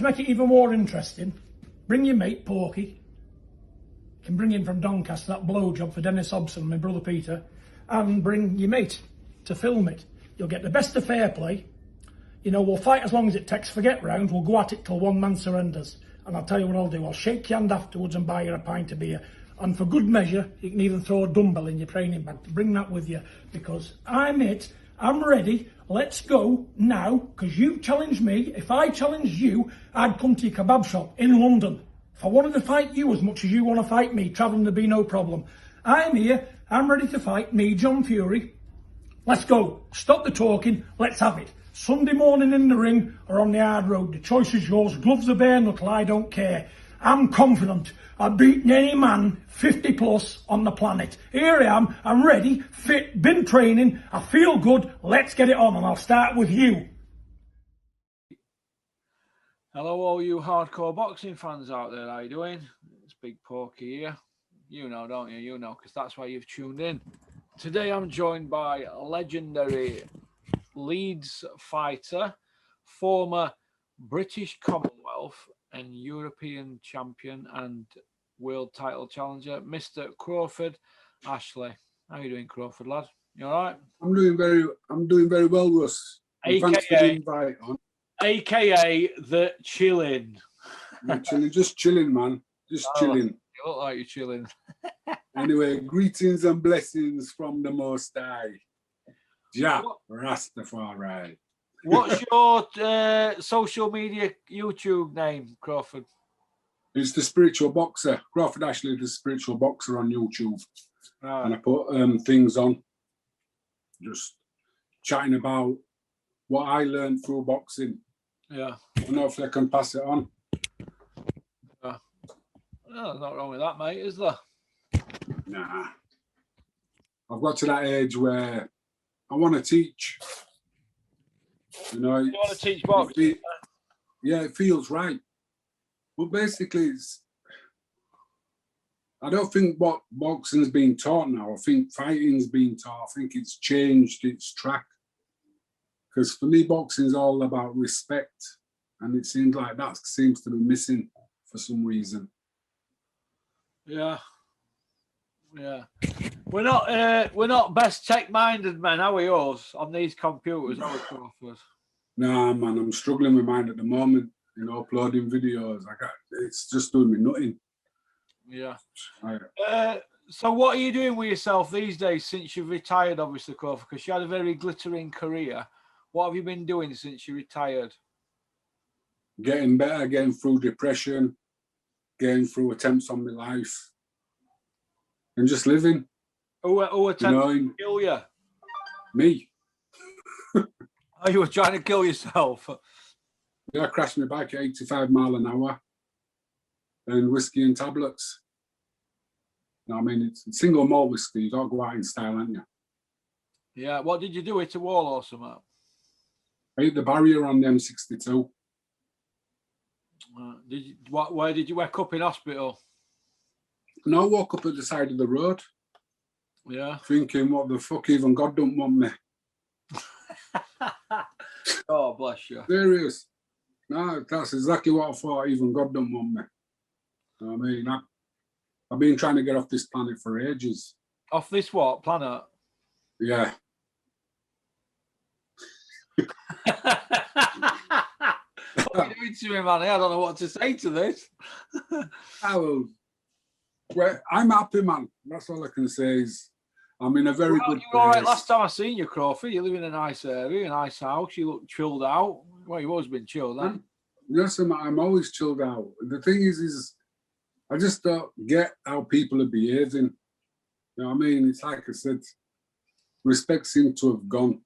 make it even more interesting, bring your mate, Porky. You can bring him from Doncaster, that blowjob for Dennis Hobson, my brother Peter, and bring your mate to film it. You'll get the best of fair play. You know, we'll fight as long as it takes, forget rounds, we'll go at it till one man surrenders. And I'll tell you what I'll do, I'll shake your hand afterwards and buy you a pint of beer. And for good measure, you can even throw a dumbbell in your training bag to bring that with you, because I'm it, I'm ready, let's go now, because you challenged me. If I challenged you, I'd come to your kebab shop in London. If I wanted to fight you as much as you want to fight me, travelling would be no problem. I'm here, I'm ready to fight, me, John Fury. Let's go. Stop the talking. Let's have it. Sunday morning in the ring or on the hard road. The choice is yours. Gloves are bare knuckle. I don't care. I'm confident. I've beaten any man 50 plus on the planet. Here I am. I'm ready, fit, been training. I feel good. Let's get it on, and I'll start with you. Hello, all you hardcore boxing fans out there. How you doing? It's Big Porky here. You know, don't you? You know, because that's why you've tuned in. Today I'm joined by a legendary Leeds fighter, former British Commonwealth and European champion and world title challenger, Mr. Crawford Ashley. How you doing, Crawford, lad? You all right? I'm doing very well, Russ. Thanks for the invite on. AKA the chillin. Just chilling, man. Just chilling. You look like you're chilling. Anyway, greetings and blessings from the Most High. Ja, Rastafari. What's your social media YouTube name, Crawford? It's the Spiritual Boxer. Crawford Ashley, the Spiritual Boxer on YouTube. Right. And I put things on, just chatting about what I learned through boxing. Yeah. And hopefully I can pass it on. Yeah. No, there's not wrong with that, mate, is there? Nah. I've got to that age where I want to teach. You know, you want to teach boxing? It feels right. But basically, I don't think what boxing's being taught now. I think fighting's being taught. I think it's changed its track. Because for me, boxing's all about respect. And it seems like that seems to be missing for some reason. Yeah. Yeah. We're not best tech-minded men, are we, yours, on these computers, are we, Crawford? Nah, man, I'm struggling with mine at the moment. You know, uploading videos. It's just doing me nothing. Yeah. So what are you doing with yourself these days since you've retired, obviously, Crawford? Because you had a very glittering career. What have you been doing since you retired? Getting better, getting through depression, getting through attempts on my life, and just living. Who attempted to kill you? Me. Oh, you were trying to kill yourself? Yeah, I crashed my bike at 85 miles an hour and whiskey and tablets. No, I mean, it's single malt whiskey. You got to go out in style, haven't you? Yeah. What did you do? Hit a wall or something? I hit the barrier on the M62. Where did you wake up in hospital? No, I woke up at the side of the road. Yeah. Thinking, what the fuck, even God don't want me. Oh, bless you. Serious. No, that's exactly what I thought. Even God don't want me. You know what I mean? I've been trying to get off this planet for ages. Off this what? Planet? Yeah. What are you doing to me, man? I don't know what to say to this. Well, I'm happy, man. That's all I can say is I'm in a very good place. You were all right last time I seen you, Crawford. You live in a nice area, a nice house. You look chilled out. Well, you've always been chilled, haven't you? Yes, I'm always chilled out. The thing is I just don't get how people are behaving. You know what I mean? It's like I said, respect seems to have gone.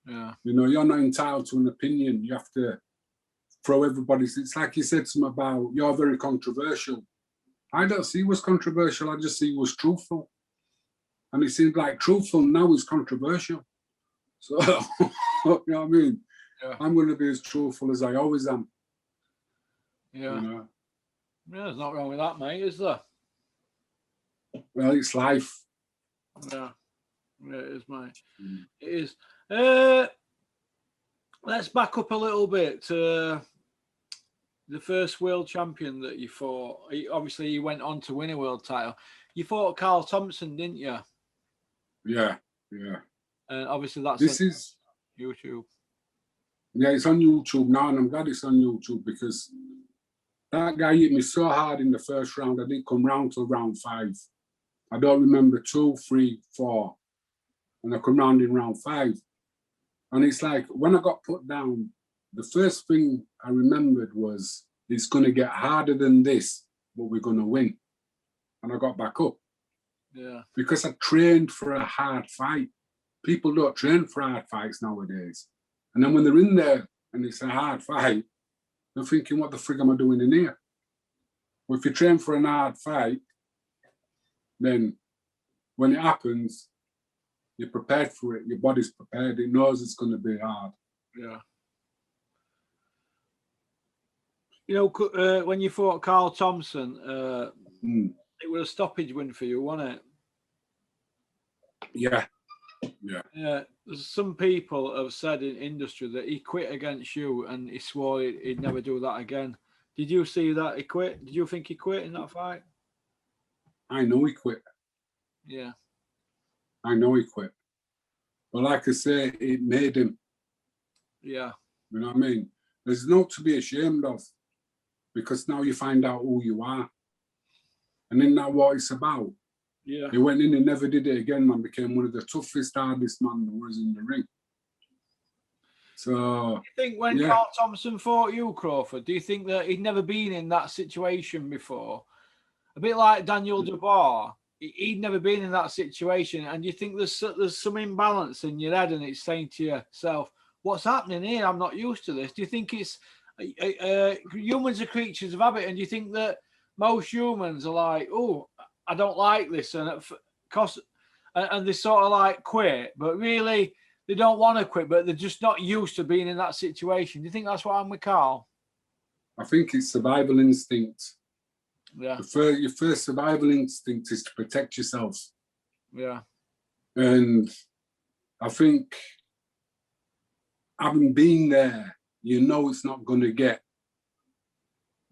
Yeah. You know, you're not entitled to an opinion. You have to throw everybody's. It's like you said something about you're very controversial. I don't see what's controversial. I just see what's truthful. And it seems like truthful now is controversial. So, you know what I mean? Yeah. I'm going to be as truthful as I always am. Yeah. You know? Yeah, there's nothing wrong with that, mate, is there? Well, it's life. Yeah. Yeah, it is, mate. It is. Let's back up a little bit. the first world champion that you fought, obviously you went on to win a world title. You fought Carl Thompson, didn't you? Yeah, yeah. And obviously that's This is YouTube. Yeah, it's on YouTube now, and I'm glad it's on YouTube because that guy hit me so hard in the first round. I didn't come round till round 5. I don't remember 2, 3, 4, and I come round in round 5. And it's like when I got put down, the first thing I remembered was it's going to get harder than this, but we're going to win. And I got back up. Yeah. Because I trained for a hard fight. People don't train for hard fights nowadays. And then when they're in there and it's a hard fight, they're thinking, what the frig am I doing in here? Well, if you train for an hard fight, then when it happens, you're prepared for it. Your body's prepared. It knows it's going to be hard. Yeah. You know, when you fought Carl Thompson, it was a stoppage win for you, wasn't it? Yeah. Yeah. Yeah. Some people have said in industry that he quit against you and he swore he'd never do that again. Did you see that he quit? Did you think he quit in that fight? I know he quit. Yeah. I know he quit. But like I say, it made him. Yeah. You know what I mean? There's no to be ashamed of because now you find out who you are. And isn't that what it's about? Yeah. He went in and never did it again, man. Became one of the toughest, hardest man that was in the ring. So you think when Carl Thompson fought you, Crawford, do you think that he'd never been in that situation before? A bit like Daniel Dubois, he'd never been in that situation. And you think there's some imbalance in your head and it's saying to yourself, what's happening here? I'm not used to this. Do you think it's humans are creatures of habit? And do you think that most humans are like, oh, I don't like this, and they sort of like quit, but really they don't want to quit, but they're just not used to being in that situation. Do you think that's what I'm with Carl? I think it's survival instinct. Yeah. Your first survival instinct is to protect yourself. Yeah. And I think having been there, you know it's not going to get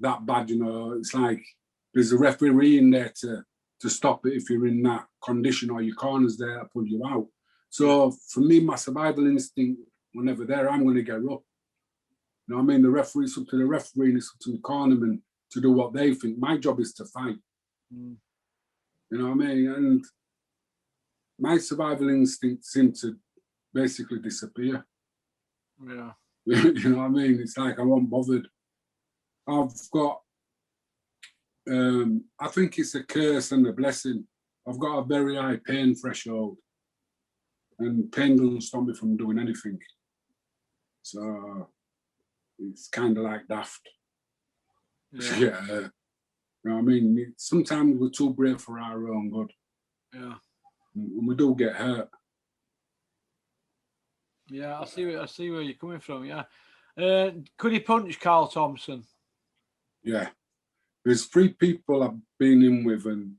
that bad. You know, it's like there's a referee in there to stop it if you're in that condition, or your corner's there to pull you out. So for me, my survival instinct, whenever there, I'm going to get up. You know what I mean? The referee, it's up to the referee and it's up to the cornerman to do what they think. My job is to fight. You know what I mean? And my survival instinct seemed to basically disappear. Yeah. You know what I mean? It's like I wasn't bothered. I've got I think it's a curse and a blessing. I've got a very high pain threshold, and pain doesn't stop me from doing anything. So it's kind of like daft. Yeah. You know what I mean? Sometimes we're too brave for our own good. Yeah. And we do get hurt. Yeah, I see where you're coming from. Yeah. Could he punch Carl Thompson? Yeah. There's 3 people I've been in with, and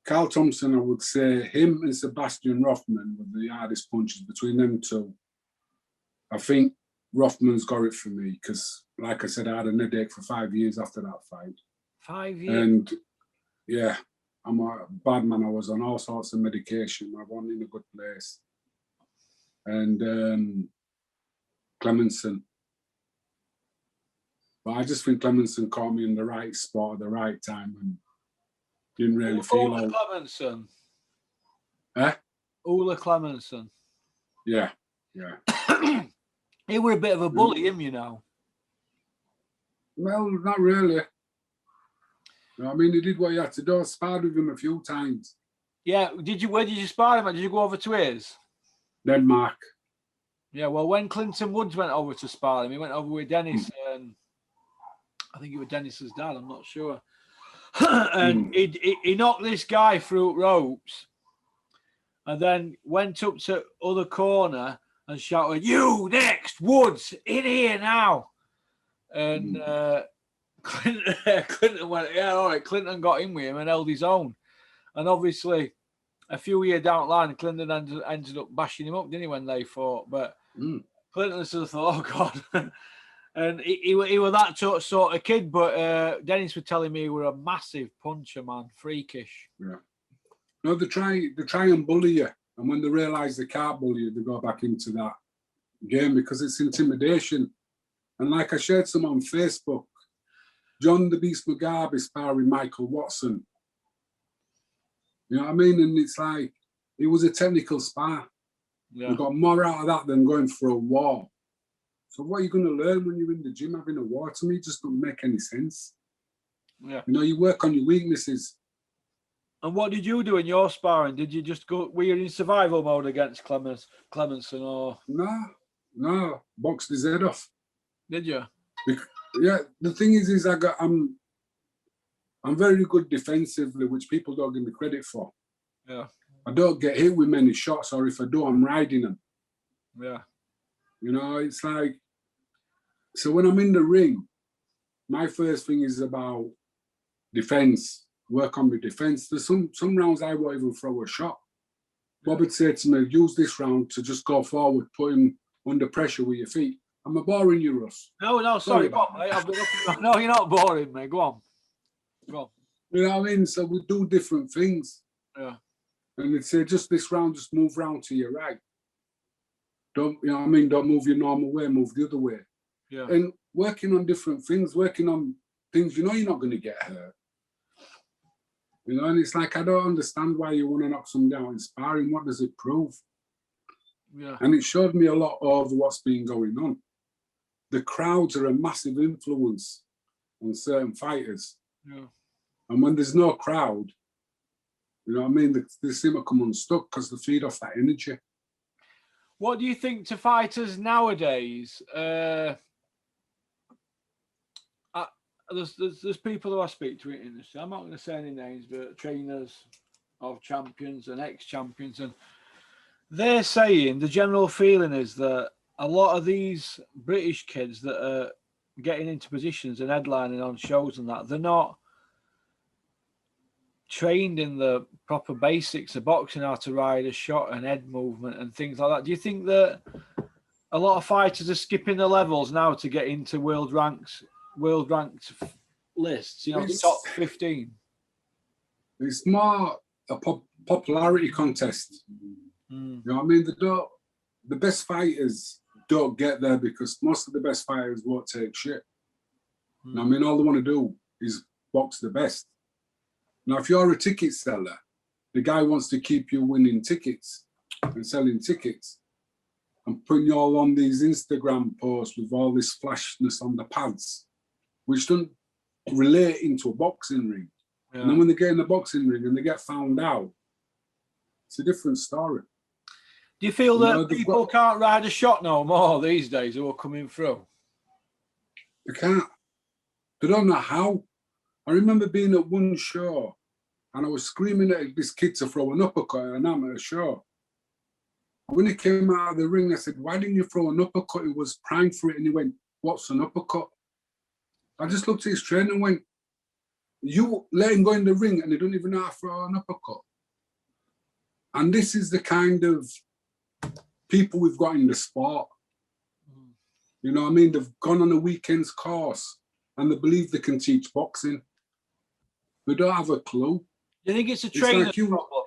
Carl Thompson, I would say him and Sebastian Rothman were the hardest punches between them 2. I think Rothman's got it for me because, like I said, I had a headache for 5 years after that fight. 5 years? And yeah, I'm a bad man. I was on all sorts of medication. I wasn't in a good place. And Clemenson. But I just think Clemenson caught me in the right spot at the right time and didn't really feel Ola Clemenson. Eh? Ola Clemenson. Yeah. He were a bit of a bully, him, you know. Well, not really. You know, I mean, he did what he had to do. I sparred with him a few times. Yeah, where did you spar him at? Did you go over to his? Denmark. Yeah, well, when Clinton Woods went over to spar him, he went over with Dennis, and I think it was Dennis's dad, I'm not sure. And he knocked this guy through ropes and then went up to other corner and shouted, "You next, Woods, in here now." And Clinton went, "Yeah, all right." Clinton got in with him and held his own. And obviously, a few years down the line, Clinton ended up bashing him up, didn't he, when they fought? But Clinton sort of thought, "Oh, God." And he was that sort of kid, but Dennis was telling me he were a massive puncher, man, freakish. Yeah. No, they try and bully you, and when they realise they can't bully you, they go back into that game because it's intimidation. And like I shared some on Facebook, John the Beast Mugabe sparring Michael Watson. You know what I mean? And it's like, it was a technical spar. Yeah. We got more out of that than going for a war. So what are you going to learn when you're in the gym having a war? To me, it just doesn't make any sense. Yeah. You know, you work on your weaknesses. And what did you do in your sparring? Did you just go? Were you in survival mode against Clemenson, or No, boxed his head off. did you? Yeah, the thing is I'm very good defensively, which people don't give me credit for. Yeah. I don't get hit with many shots, or if I do, I'm riding them. Yeah. You know, it's like, so when I'm in the ring, my first thing is about defense, work on my defense. There's some rounds I won't even throw a shot. Bob would say to me, use this round to just go forward, put him under pressure with your feet. Am I boring you, Russ? No, sorry, Bob, mate. No, you're not boring, mate. Go on. You know what I mean? So we do different things. Yeah. And they'd say, just this round, just move round to your right. Don't, you know what I mean? Don't move your normal way, move the other way. Yeah. And working on different things, working on things, you know you're not going to get hurt. You know, and it's like, I don't understand why you want to knock someone down in sparring. What does it prove? Yeah. And it showed me a lot of what's been going on. The crowds are a massive influence on certain fighters. Yeah. And when there's no crowd, you know what I mean? They seem to come unstuck because they feed off that energy. What do you think to fighters nowadays? There's people who I speak to in the industry. I'm not going to say any names, but trainers of champions and ex-champions, and they're saying the general feeling is that a lot of these British kids that are getting into positions and headlining on shows and that, they're not trained in the proper basics of boxing, how to ride a shot and head movement and things like that. Do you think that a lot of fighters are skipping the levels now to get into world ranked lists, you know, the top 15? It's more a popularity contest. You know what I mean? The best fighters don't get there because most of the best fighters won't take shit. You know what I mean? All they want to do is box the best. Now, if you're a ticket seller, the guy wants to keep you winning tickets and selling tickets and putting you all on these Instagram posts with all this flashness on the pads, which don't relate into a boxing ring. Yeah. And then when they get in the boxing ring and they get found out, it's a different story. Do you feel that people can't ride a shot no more these days who are coming through? They can't. They don't know how. I remember being at one show and I was screaming at this kid to throw an uppercut at an amateur show. When he came out of the ring, I said, why didn't you throw an uppercut? He was primed for it. And he went, what's an uppercut? I just looked at his trainer and went, you let him go in the ring and they don't even know how to throw an uppercut. And this is the kind of people we've got in the sport. You know what I mean? They've gone on a weekend's course and they believe they can teach boxing. They don't have a clue. Do you think it's a trainer's problem?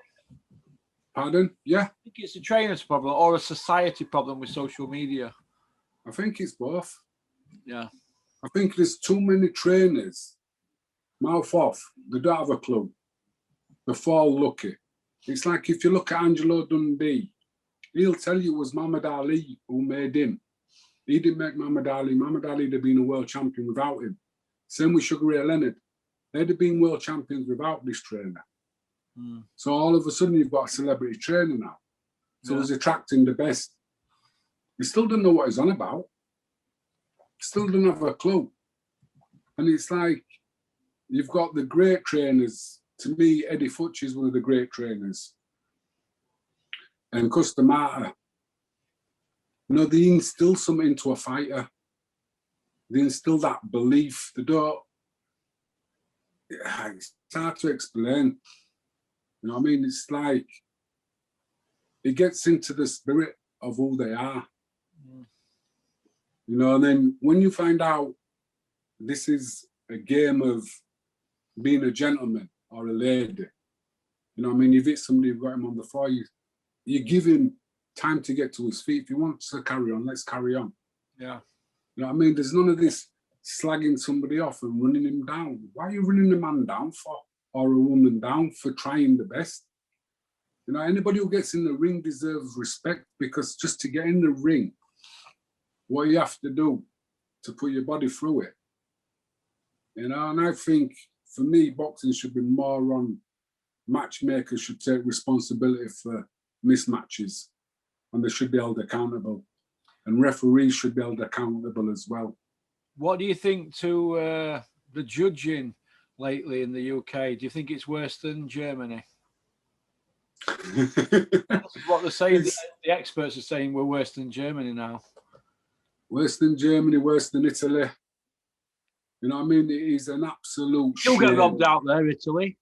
Pardon? Yeah. I think it's a trainer's problem or a society problem with social media. I think it's both. Yeah. I think there's too many trainers, mouth off, they don't have a clue. They fall lucky. It's like if you look at Angelo Dundee, he'll tell you it was Muhammad Ali who made him. He didn't make Muhammad Ali. Muhammad Ali would have been a world champion without him. Same with Sugar Ray Leonard. They'd have been world champions without this trainer. So all of a sudden you've got a celebrity trainer now. So he's attracting the best. He still don't know what he's on about. Still don't have a clue. And it's like, you've got the great trainers. To me, Eddie Futch is one of the great trainers. And Customata. You know, they instill something into a fighter. They instill that belief. They don't, it's hard to explain. You know what I mean? It's like, it gets into the spirit of who they are. You You know, and then when you find out this is a game of being a gentleman or a lady, you know what I mean? You've hit somebody, you've got him on the floor, you give him time to get to his feet. If he wants to carry on, let's carry on. Yeah. You know what I mean? There's none of this slagging somebody off and running him down. Why are you running a man down for? Or a woman down for trying the best? You know, anybody who gets in the ring deserves respect, because just to get in the ring, what you have to do to put your body through it. You know, and I think for me, boxing should be more on matchmakers should take responsibility for mismatches, and they should be held accountable. And referees should be held accountable as well. What do you think to the judging lately in the UK? Do you think it's worse than Germany? That's what they're saying. The experts are saying we're worse than Germany now. Worse than Germany, worse than Italy. You know what I mean? It is an absolute You'll get robbed out there, Italy.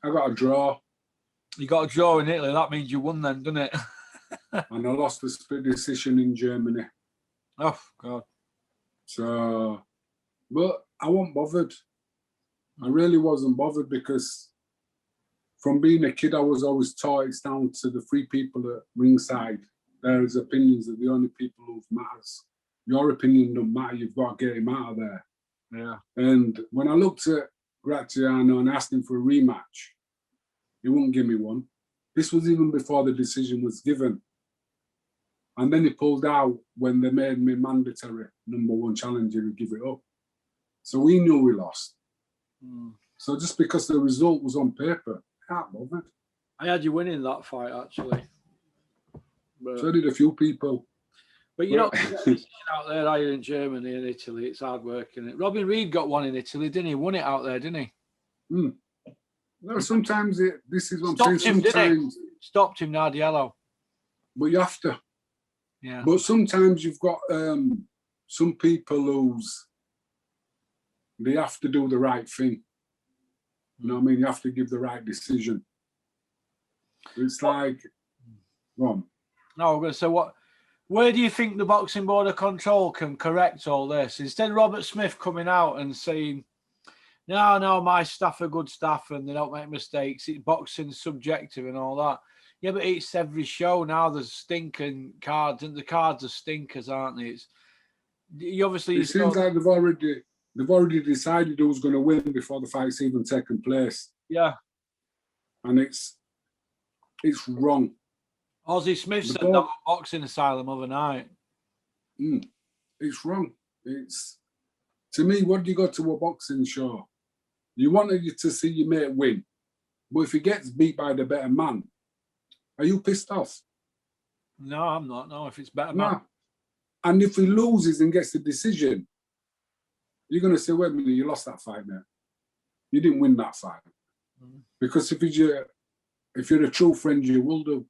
I got a draw. You got a draw in Italy. That means you won then, doesn't it? And I lost the split decision in Germany. Oh, God. So, but I wasn't bothered. I really wasn't bothered, because from being a kid, I was always taught it's down to the three people at ringside. Their opinions are the only people who matters. Your opinion don't matter. You've got to get him out of there. Yeah. And when I looked at Graziano and asked him for a rematch, he wouldn't give me one. This was even before the decision was given. And then he pulled out when they made me mandatory #1 challenger to give it up. So we knew we lost. So just because the result was on paper, I can't bother. I had you winning that fight, actually. But, so did a few people. But you know, out there, are you, in Germany and Italy? It's hard work, isn't it? Robin Reed got one in Italy, didn't he? Won it out there, didn't he? No, sometimes this is what I'm saying. Sometimes stopped him, Nardiello. But you have to. Yeah. But sometimes you've got some people they have to do the right thing. You know what I mean? You have to give the right decision. It's like, go on. No, I'm going to say what. Where do you think the Boxing Board of Control can correct all this? Instead of Robert Smith coming out and saying, no, my staff are good staff and they don't make mistakes. Boxing's subjective and all that. Yeah, but it's every show now. There's stinking cards, and the cards are stinkers, aren't they? It seems like they've already decided who's going to win before the fight's even taken place. Yeah, and it's wrong. Ozzie Smith said that on Boxing Asylum overnight. It's wrong. It's, to me, what do you go to a boxing show? You wanted to see your mate win, but if he gets beat by the better man, are you pissed off? No, I'm not. No, if it's better man. And if he loses and gets the decision, you're going to say, wait a minute, you lost that fight, mate. You didn't win that fight. Because if you're a true friend, you will do.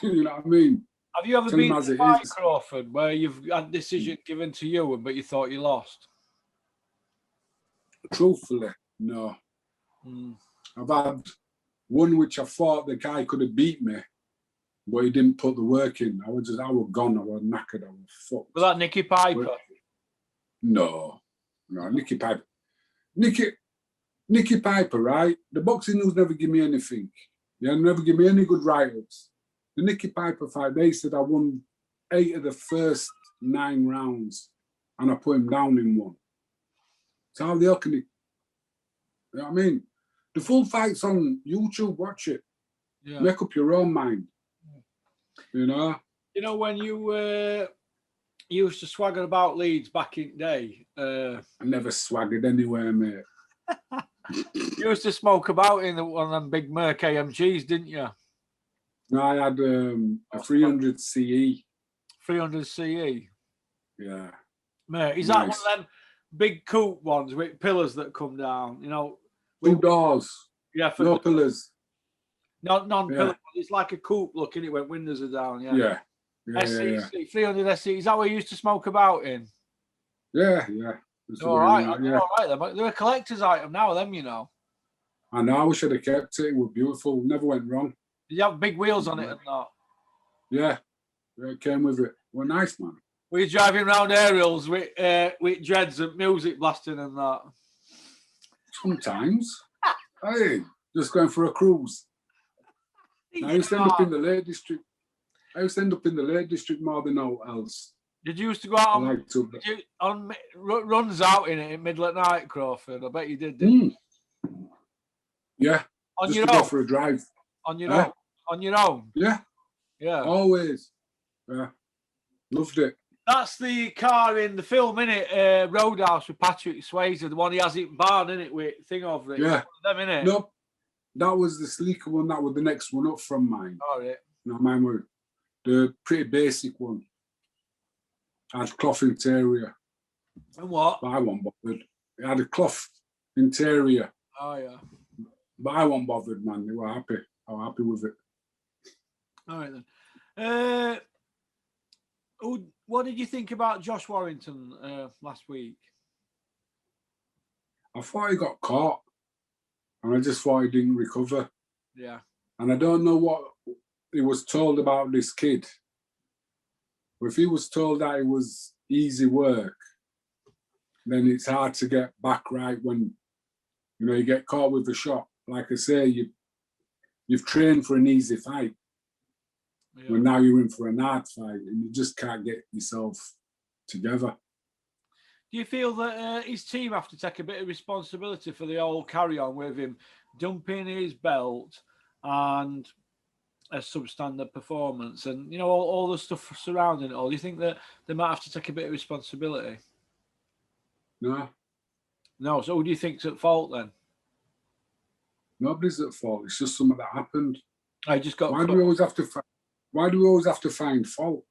You know what I mean? Have you ever been to fight, Crawford, where you've had a decision given to you, but you thought you lost? Truthfully, no. I've had one which I thought the guy could have beat me, but he didn't put the work in. I was gone. I was knackered. I was fucked. Was that Nicky Piper? No, Nicky Piper. Nicky Piper, right? The boxing news never give me anything. They never give me any good write-ups. The Nicky Piper fight, they said I won 8 of the first 9 rounds, and I put him down in 1. So how the hell can he? You know what I mean? The full fight's on YouTube. Watch it. Yeah. Make up your own mind. You know. You know, when you used to swagger about Leeds back in the day. I never swaggered anywhere, mate. You used to smoke about in one of them big Merc AMGs, didn't you? No, I had a 300 CE. 300 CE? Yeah. Mate, is that one of them big coupe ones with pillars that come down, you know? 2 doors. Yeah. No pillars. Non-pillar. Yeah. It's like a coupe look, innit, when windows are down, yeah. Yeah. 300 SE. Is that what you used to smoke about in? Yeah. All right. All right then. But they're a collector's item now, them, you know. I know. I should have kept it. It was beautiful. Never went wrong. Did you have big wheels on it or not? Yeah. It came with it. Well, nice, man. Were you driving round aerials with dreads and music blasting and that? Sometimes. Hey, just going for a cruise. I used to end up in the Lake District. I used to end up in the Lake District more than all else. Did you used to go out I like to. on runs out in it in middle at night, Crawford? I bet you did, didn't you? Yeah. On just your to own? Go for a drive. On your own? On your own? Yeah. Yeah. Always. Yeah. Loved it. That's the car in the film, innit? Roadhouse with Patrick Swayze, the one he has it barn, innit, with thing over it. Yeah. Them, innit? Nope. That was the sleeker one. That was the next one up from mine. All right. No, mine were the pretty basic one. Had cloth interior. And what? But I wasn't bothered. It had a cloth interior. Oh, yeah. But I wasn't bothered, man. They were happy. I was happy with it. All right, then. What did you think about Josh Warrington last week? I thought he got caught. And I just thought he didn't recover. Yeah. And I don't know what he was told about this kid. But if he was told that it was easy work, then it's hard to get back right when, you know, you get caught with a shot. Like I say, you've trained for an easy fight. Yeah. When now you're in for an hard fight and you just can't get yourself together. Do you feel that his team have to take a bit of responsibility for the whole carry-on with him dumping his belt and a substandard performance and, you know, all the stuff surrounding it all? Do you think that they might have to take a bit of responsibility? No. No, so who do you think's at fault then? Nobody's at fault. It's just something that happened. I just got. Why do we always have to find fault?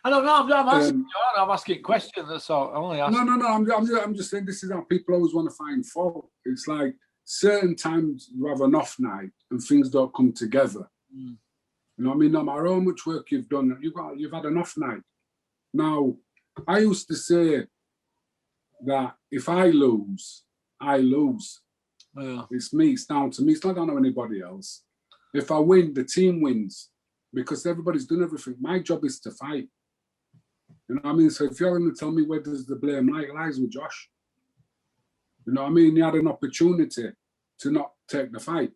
I don't know. I'm asking questions. That's all. I'm only asking. No. I'm just saying this is how people always want to find fault. It's like certain times you have an off night and things don't come together. You know what I mean? No matter how much work you've done, you've had an off night. Now, I used to say that if I lose, I lose. Yeah. It's me. It's down to me. It's not down to anybody else. If I win, the team wins because everybody's done everything. My job is to fight. You know what I mean? So if you're going to tell me where does the blame lie, it lies with Josh. You know what I mean? He had an opportunity to not take the fight.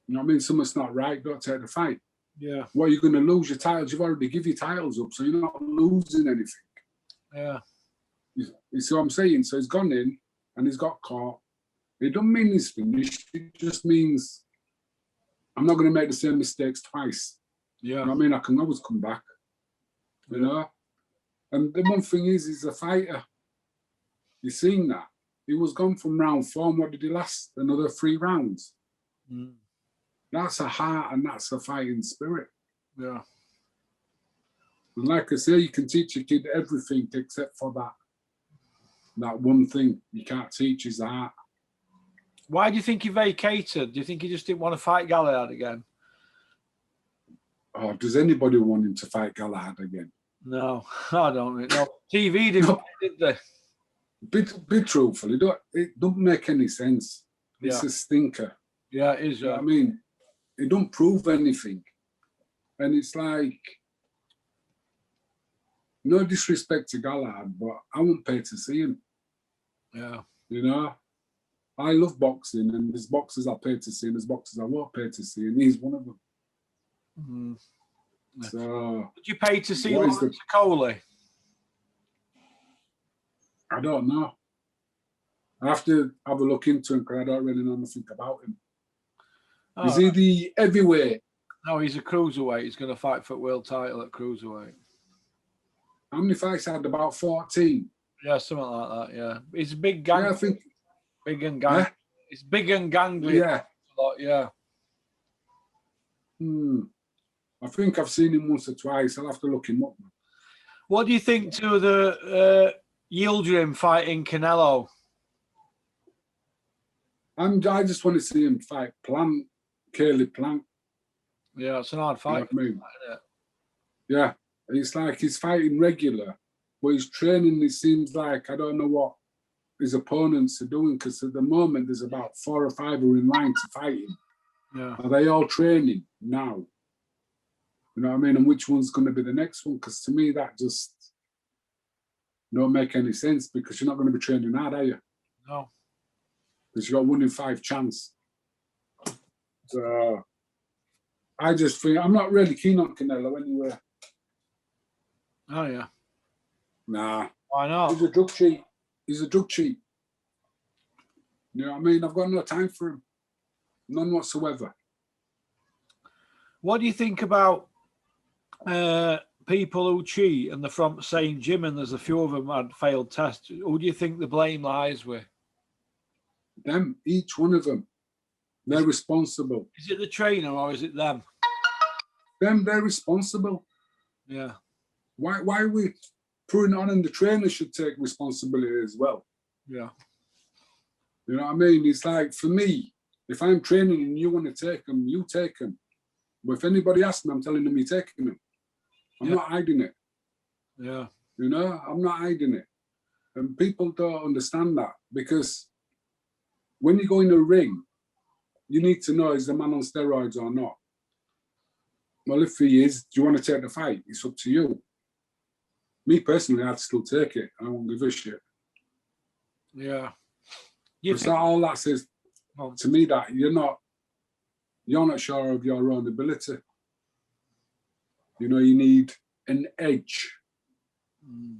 You know what I mean? Something's not right, don't take the fight. Yeah. What are you going to lose? Your titles, you've already given your titles up, so you're not losing anything. Yeah. You see what I'm saying? So he's gone in and he's got caught. It doesn't mean he's finished. It just means I'm not going to make the same mistakes twice. Yeah. You know what I mean? I can always come back. You know? And the one thing is, he's a fighter. You've seen that. He was gone from round 4, and what did he last? Another 3 rounds. That's a heart and that's a fighting spirit. Yeah. And like I say, you can teach a kid everything except for that one thing you can't teach is the heart. Why do you think he vacated? Do you think he just didn't want to fight Galahad again? Oh, does anybody want him to fight Galahad again? No, I don't really know. TV didn't, did they? Be truthful. It don't make any sense. It's a stinker. Yeah, it is. You know what I mean? It don't prove anything. And it's like, no disrespect to Galahad, but I won't pay to see him. Yeah. You know? I love boxing, and there's boxers I pay to see, and there's boxers I won't pay to see, and he's one of them. So, would you pay to see Lawrence Coley? I don't know. I have to have a look into him because I don't really know anything about him. Oh, is he the heavyweight? No, he's a cruiserweight. He's going to fight for world title at cruiserweight. How many fights had? About 14? Yeah, something like that, yeah. He's a big gang. Yeah, I think. Big and gang. Yeah. He's big and gangly. Yeah. Yeah. I think I've seen him once or twice. I'll have to look him up. What do you think to the Yildirim fighting Canelo? I just want to see him fight Caleb Plant. Yeah, it's an hard fight. You know what I mean? Yeah, it's like he's fighting regular, but he's training. It seems like I don't know what his opponents are doing because at the moment there's about 4 or 5 who are in line to fight him. Yeah. Are they all training now? You know what I mean? And which one's going to be the next one? Because to me, that just don't make any sense, because you're not going to be training hard, are you? No. Because you got 1 in 5 chance. So I just think I'm not really keen on Canelo anyway. Oh yeah. Nah. Why not? He's a drug cheat. He's a drug cheat. You know what I mean? I've got no time for him. None whatsoever. What do you think about people who cheat and they're from same gym, and there's a few of them had failed tests? Who do you think the blame lies with? Them, each one of them. They're responsible. Is it the trainer or is it them? Them, they're responsible. Yeah. Why are we putting it on, and the trainer should take responsibility as well? Yeah. You know what I mean? It's like, for me, if I'm training and you want to take them, you take them. But if anybody asks me, I'm telling them you're taking them. I'm not hiding it. Yeah. You know, I'm not hiding it. And people don't understand that, because when you go in a ring, you need to know, is the man on steroids or not? Well, if he is, do you want to take the fight? It's up to you. Me personally, I'd still take it. I won't give a shit. Yeah. Because all that says to me that you're not sure of your own ability. You know, you need an edge. Mm.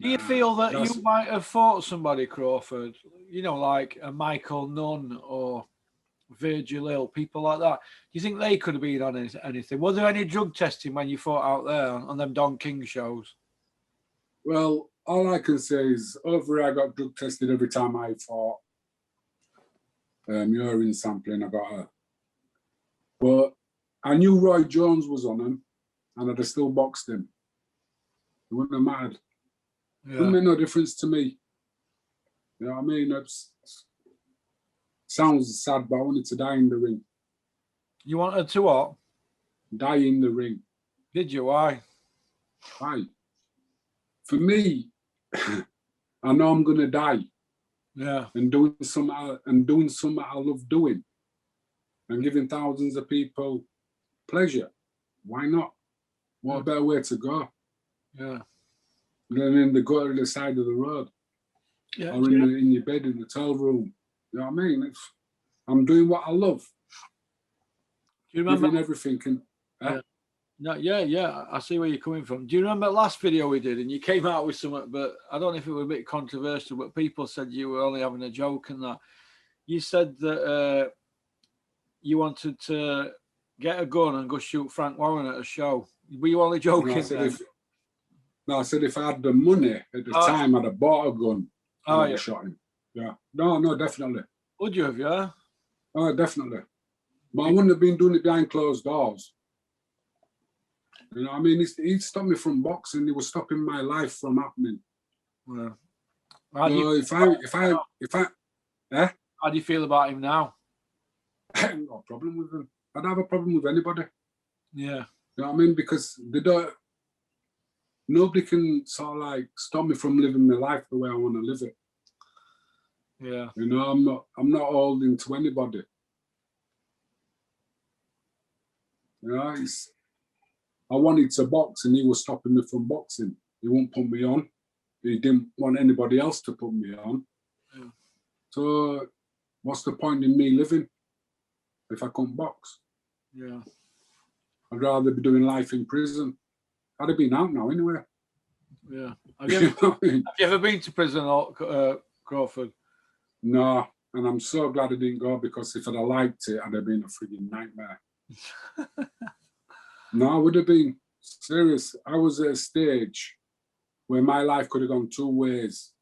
Do you feel that you might have fought somebody, Crawford, you know, like a Michael Nunn or Virgil Hill, people like that? Do you think they could have been on anything? Was there any drug testing when you fought out there on them Don King shows? Well, all I can say is over here, I got drug tested every time I fought. Urine sampling, I got her. But I knew Roy Jones was on him, and I'd have still boxed him. It wouldn't have mattered. Yeah. Wouldn't make no difference to me. You know what I mean? Sounds sad, but I wanted to die in the ring. You wanted to what? Die in the ring. Did you? Why? Why? For me, I know I'm gonna die. Yeah. And doing something I love doing, and giving thousands of people pleasure. Why not? What a better way to go? Yeah. Than to go to the side of the road, yeah. or in your bed in the hotel room. You know what I mean? I'm doing what I love. Do you remember giving everything? No, yeah. I see where you're coming from. Do you remember the last video we did, and you came out with something, but I don't know if it was a bit controversial, but people said you were only having a joke and that. You said that you wanted to get a gun and go shoot Frank Warren at a show. Were you only joking? I said if I had the money at the time, I'd have bought a gun and I'd have shot him. Yeah. No, definitely. Would you have, yeah? Oh, definitely. But I wouldn't have been doing it behind closed doors. You know what I mean? He stopped me from boxing. He was stopping my life from happening. Yeah. How do you feel about him now? I haven't got a problem with him. I'd have a problem with anybody. Yeah. You know what I mean? Because nobody can sort of like stop me from living my life the way I want to live it. Yeah. You know, I'm not holding to anybody. You know, I wanted to box and he was stopping me from boxing. He won't put me on. He didn't want anybody else to put me on. Yeah. So what's the point in me living if I can't box? Yeah. I'd rather be doing life in prison. I'd have been out now anyway. Yeah. Have you ever been to prison, Crawford? No, and I'm so glad I didn't go, because if I'd have liked it, I'd have been a frigging nightmare. No, I would have been serious. I was at a stage where my life could have gone 2 ways.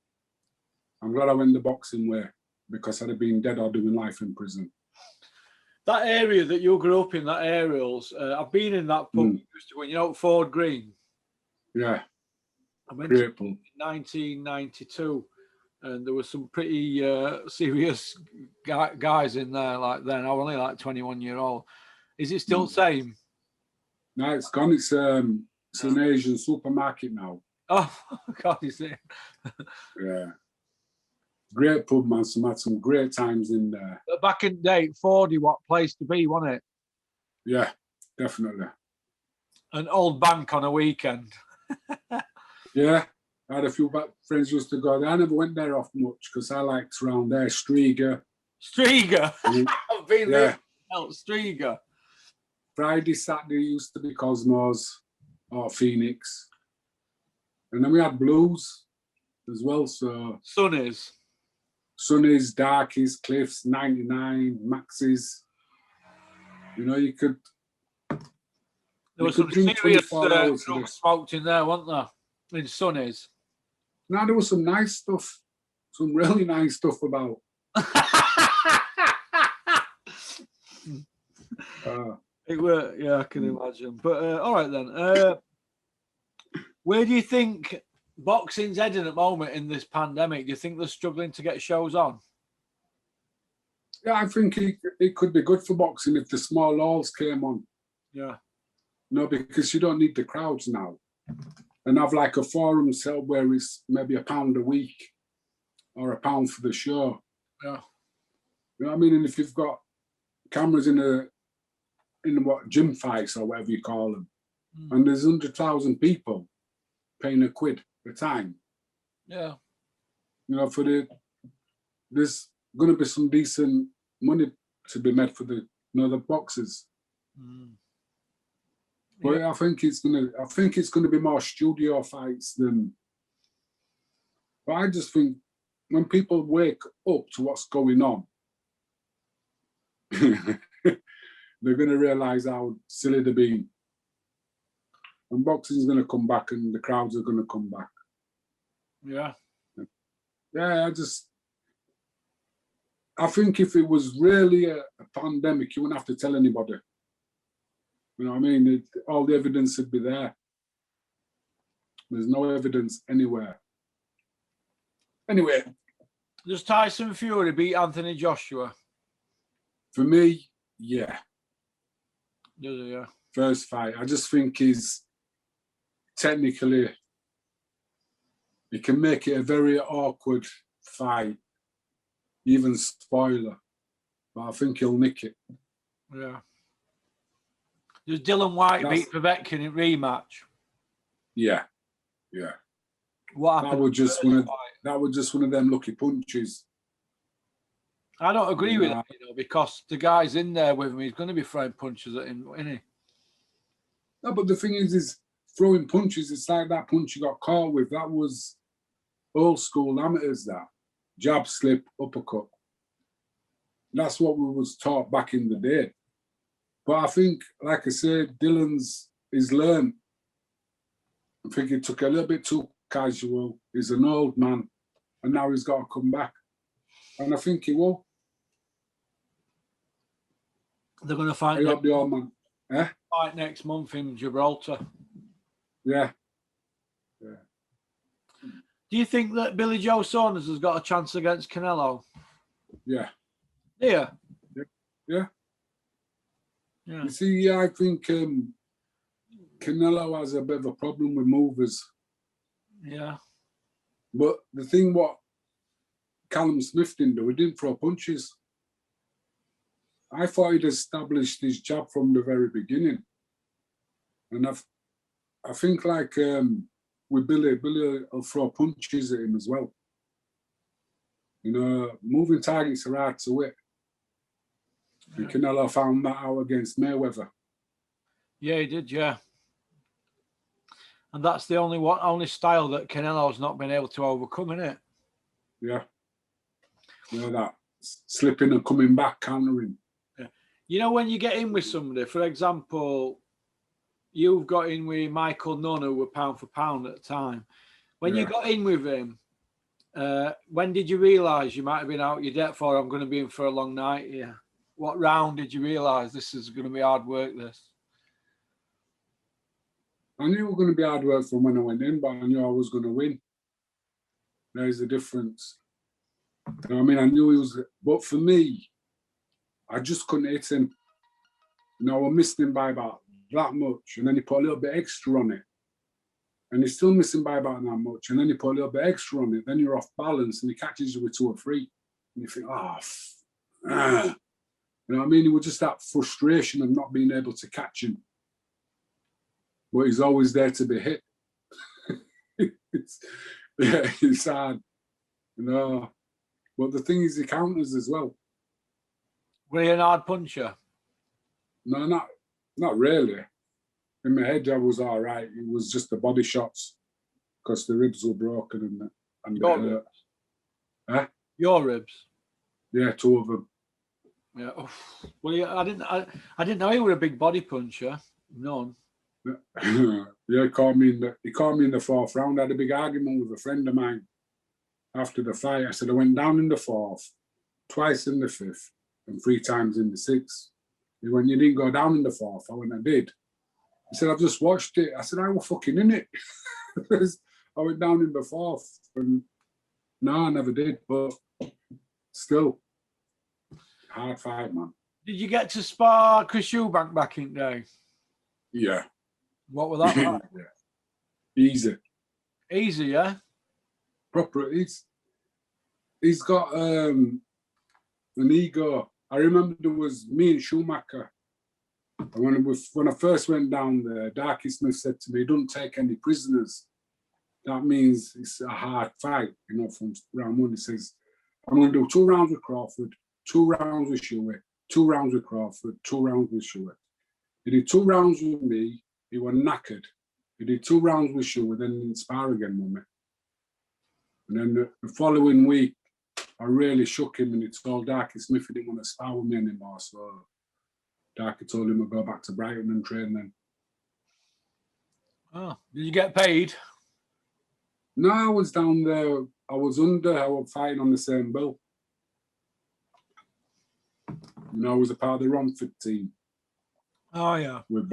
I'm glad I went the boxing way, because I'd have been dead or doing life in prison. That area that you grew up in, that areas, I've been in that pub used to win, you know, Ford Green. Yeah. I went to in 1992, and there were some pretty serious guys in there like then. I was only like 21-year-old. Is it still the same? No, it's gone. It's an Asian supermarket now. Oh, God, is it? Yeah. Great pub, man. Had some great times in there. Back in the day, 40, what place to be, wasn't it? Yeah. definitely. An old bank on a weekend. Yeah, I had a few friends who used to go there. I never went there off much because I liked around there, Striga. Striga. I've been there. Striga. Friday, Saturday used to be Cosmos or Phoenix. And then we had Blues as well. So Sunnies, Darkies, Cliffs, 99, Maxes. You know, you could. There was some serious drugs smoked in there, wasn't there? In Sunnies. No, there was some nice stuff. Some really nice stuff about. It were, yeah, I can imagine. But all right then. Where do you think boxing's heading at the moment in this pandemic? Do you think they're struggling to get shows on? Yeah, I think it could be good for boxing if the small halls came on. Yeah. No, because you don't need the crowds now. And have like a forum cell where it's maybe £1 a week or £1 for the show. Yeah. You know what I mean? And if you've got cameras in what gym fights or whatever you call them, and there's 100,000 people paying £1 a time. Yeah. You know, there's going to be some decent money to be made for the boxers. But yeah. I think it's gonna be more studio fights than. But I just think when people wake up to what's going on, they're gonna realise how silly they're being. And boxing's gonna come back, and the crowds are gonna come back. Yeah. Yeah, I think if it was really a pandemic, you wouldn't have to tell anybody. You know what I mean? All the evidence would be there. There's no evidence anywhere. Anyway. Does Tyson Fury beat Anthony Joshua? For me, yeah. Does he, yeah? First fight. I just think he's technically, he can make it a very awkward fight. Even spoiler. But I think he'll nick it. Yeah. Does Dylan White beat Povetkin in rematch? Yeah, yeah. What happened? That was just one of them lucky punches. I don't agree with that, because the guy's in there with him. He's going to be throwing punches at him, isn't he? No, but the thing is throwing punches. It's like that punch you got caught with. That was old school amateurs. That jab, slip, uppercut. That's what we was taught back in the day. But I think, like I said, Dylan's learned. I think he took a little bit too casual. He's an old man, and now he's got to come back. And I think he will. They're going to fight. The old man. Fight next month in Gibraltar. Yeah. Yeah. Do you think that Billy Joe Saunders has got a chance against Canelo? Yeah. Yeah. Yeah. Yeah. You see, I think Canelo has a bit of a problem with movers. Yeah. But the thing what Callum Smith didn't do, he didn't throw punches. I thought he'd established his jab from the very beginning. And I think like with Billy will throw punches at him as well. You know, moving targets are hard to hit. And Canelo found that out against Mayweather. Yeah, he did, yeah. And that's the only style that Canelo's not been able to overcome, isn't it? Yeah. You know, that slipping and coming back, countering. Yeah. You know, when you get in with somebody, for example, you've got in with Michael Nunn, who were pound for pound at the time. When you got in with him, when did you realise you might have been out your depth, or I'm going to be in for a long night here? What round did you realise this is going to be hard work, this? I knew it was going to be hard work from when I went in, but I knew I was going to win. There's the difference. You know what I mean? I knew he was, but for me, I just couldn't hit him. You know, I missed him by about that much, and then he put a little bit extra on it. And he's still missing by about that much, and then he put a little bit extra on it. Then you're off balance, and he catches you with 2 or 3. And you think, You know what I mean? It was just that frustration of not being able to catch him. But he's always there to be hit. It's hard. You know. But the thing is, he counters as well. Were you an hard puncher? No, not really. In my head, I was all right. It was just the body shots because the ribs were broken and Your they hurt. ribs? Huh? Your ribs? Yeah, 2 of them. Yeah. Oh. Well, yeah, I didn't know you were a big body puncher. None. Yeah, he called me in the 4th round. I had a big argument with a friend of mine after the fight. I said I went down in the 4th, twice in the 5th, and 3 times in the 6th. He went, you didn't go down in the 4th. I went, I did. He said, I've just watched it. I said, I was fucking in it. I went down in the 4th. And no, I never did. But still, hard fight, man. Did you get to spar Chris Eubank back in the day? Yeah. What was that like? Yeah. Easy. Easy, yeah? Proper. He's got an ego. I remember there was me and Schumacher. And when I first went down there, Darky Smith said to me, don't take any prisoners. That means it's a hard fight, you know, from round 1. He says, I'm going to do 2 rounds with Crawford, 2 rounds with Shuey, 2 rounds with Crawford, 2 rounds with Shuey. He did 2 rounds with me, he was knackered. He did 2 rounds with Shuey, then he didn't spar again with me. And then the following week, I really shook him and he told Darky Smith he didn't want to spar with me anymore. So Darky told him to go back to Brighton and train then. Oh, did you get paid? No, I was down there. I was fighting on the same bill. You know, I was a part of the Romford team. Oh, yeah. With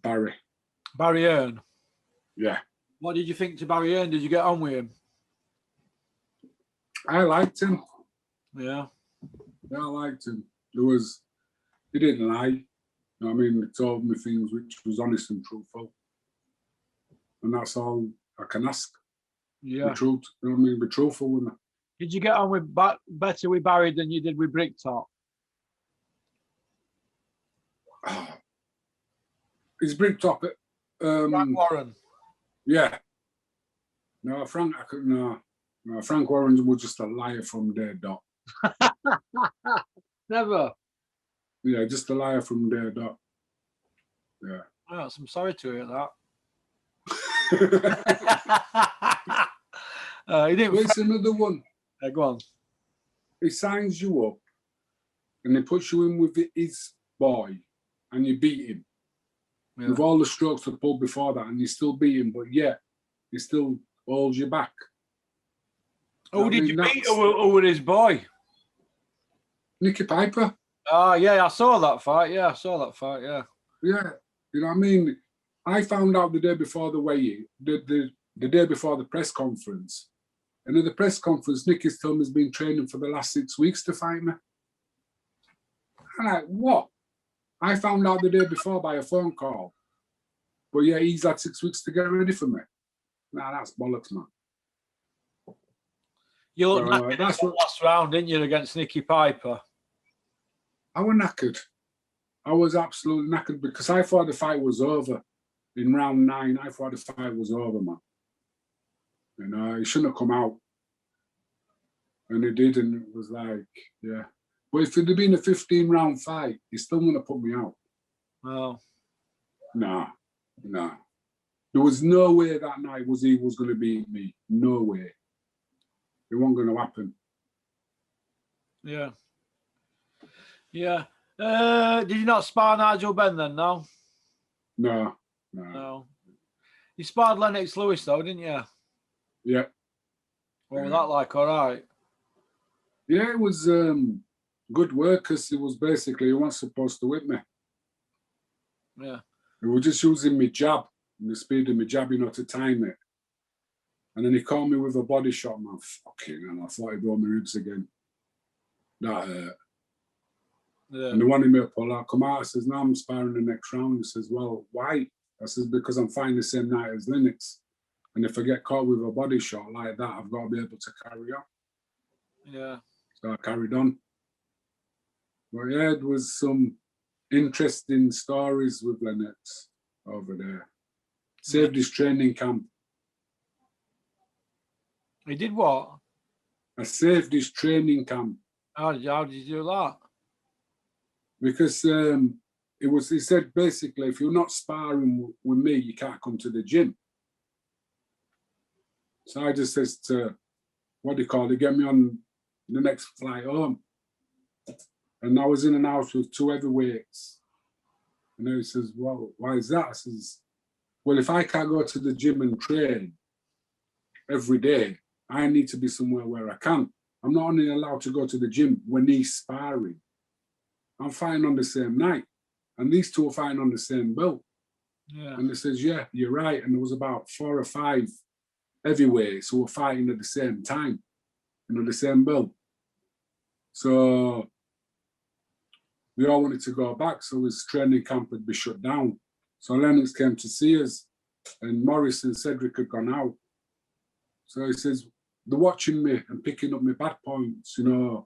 Barry. Barry Earn? Yeah. What did you think to Barry Earn? Did you get on with him? I liked him. Yeah. Yeah, I liked him. He didn't lie. You know what I mean? He told me things which was honest and truthful. And that's all I can ask. Yeah. The truth. You know what I mean? Be truthful with me. Did you get on with better with Barry than you did with Bricktop? Is Bricktop Frank Warren? Yeah. No, Frank Warren was just a liar from day dot. Never. Yeah, just a liar from day dot. Yeah. Oh, I'm sorry to hear that. He didn't. Well, it's another one. Go on. He signs you up and he puts you in with his boy and you beat him. Yeah. With all the strokes to pull before that, and you still beat him, but yet he still holds you back. Who did you beat? Who was his boy? Nicky Piper. Oh, yeah, I saw that fight. Yeah, yeah. Yeah, you know what I mean? I found out the day before the weigh-in, the day before the press conference. And at the press conference, Nicky's told me he's been training for the last 6 weeks to fight me. I'm like, what? I found out the day before by a phone call. But yeah, he's had 6 weeks to get ready for me. Nah, that's bollocks, man. You looked knackered in the last round, didn't you, against Nicky Piper? I was knackered. I was absolutely knackered because I thought the fight was over. In round 9, I thought the fight was over, man. You know, he shouldn't have come out. And he did, and it was like, yeah. But if it had been a 15-round fight, he still wouldn't have put me out. Oh. No. There was no way that night he was going to beat me. No way. It wasn't going to happen. Yeah. Yeah. Did you not spar Nigel Benn then, no? No. You sparred Lennox Lewis, though, didn't you? Yeah. What was that like? All right. Yeah, it was good work because it was basically he wasn't supposed to whip me. Yeah. He was just using my jab and the speed of my jab, you know, to time it. And then he caught me with a body shot, man. Fucking hell, I thought he broke my ribs again. That hurt. Yeah. And they wanted me to pull out, come out. I says, no, I'm sparring the next round. He says, well, why? I says, because I'm fighting the same night as Lennox. And if I get caught with a body shot like that, I've got to be able to carry on. Yeah. So I carried on. What I heard was some interesting stories with Lennox over there. Saved his training camp. He did what? I saved his training camp. How did you do that? Because he said basically, if you're not sparring with me, you can't come to the gym. So I just says to, what do you call it, get me on the next flight home. And I was in and out with 2 heavyweights. And he says, well, why is that? I says, well, if I can't go to the gym and train every day, I need to be somewhere where I can. I'm not only allowed to go to the gym when he's sparring. I'm fighting on the same night. And these 2 are fighting on the same bill. Yeah. And he says, yeah, you're right. And there was about 4 or 5 heavyweights who were fighting at the same time, the same bill. So we all wanted to go back, so his training camp would be shut down. So Lennox came to see us, and Morris and Cedric had gone out. So he says, they're watching me and picking up my bad points, my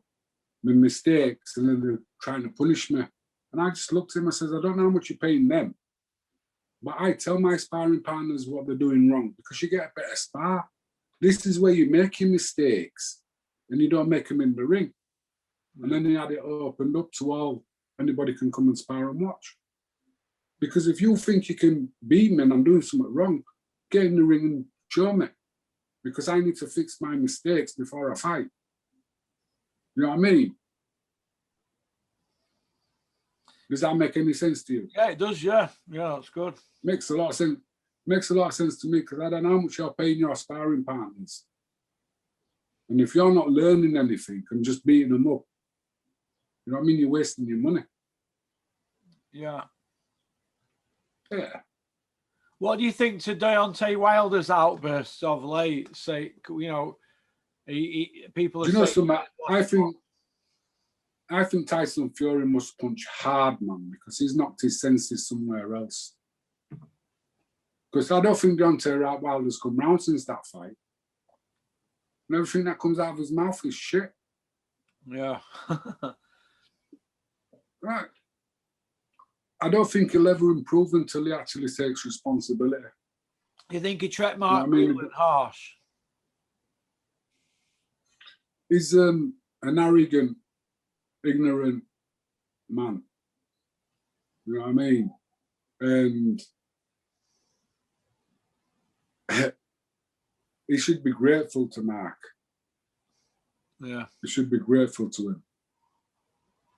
mistakes, and then they're trying to punish me. And I just looked at him and says, I don't know how much you're paying them, but I tell my sparring partners what they're doing wrong, because you get a better spar. This is where you're making mistakes and you don't make them in the ring. And then he had it opened up to all, anybody can come and spar and watch. Because if you think you can beat me and I'm doing something wrong, get in the ring and show me. Because I need to fix my mistakes before I fight. You know what I mean? Does that make any sense to you? Yeah, it does, yeah. Yeah, that's good. Makes a lot of sense. Makes a lot of sense to me, because I don't know how much you're paying your sparring partners. And if you're not learning anything and just beating them up, you know what I mean? You're wasting your money. Yeah. Yeah. What do you think to Deontay Wilder's outbursts of late? Say, people are Do you know saying, something? I think Tyson Fury must punch hard, man, because he's knocked his senses somewhere else. Because I don't think Deontay Wilder's come round since that fight. And everything that comes out of his mouth is shit. Yeah. Right. I don't think he'll ever improve until he actually takes responsibility. You think he treated Mark You know what I mean? Breland harsh? He's an arrogant, ignorant man. You know what I mean? And he should be grateful to Mark. Yeah. He should be grateful to him.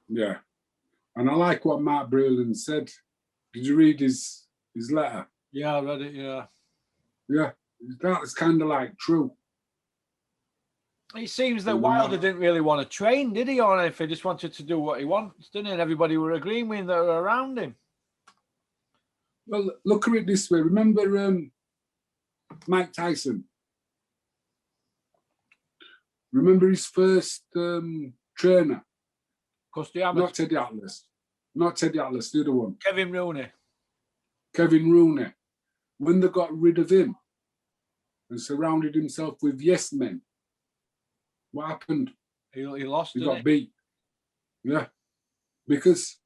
Yeah. And I like what Mark Breland said. Did you read his letter? Yeah, I read it, yeah. Yeah. That's kind of like true. It seems that Wilder didn't really want to train, did he? Or if he just wanted to do what he wants, didn't he? And everybody were agreeing with him that were around him. Well, look at it this way. Remember Mike Tyson? Remember his first trainer? Not Teddy Atlas. Not Teddy Atlas, the other one. Kevin Rooney. Kevin Rooney. When they got rid of him and surrounded himself with yes men, what happened? He lost, he got beat. Yeah. Because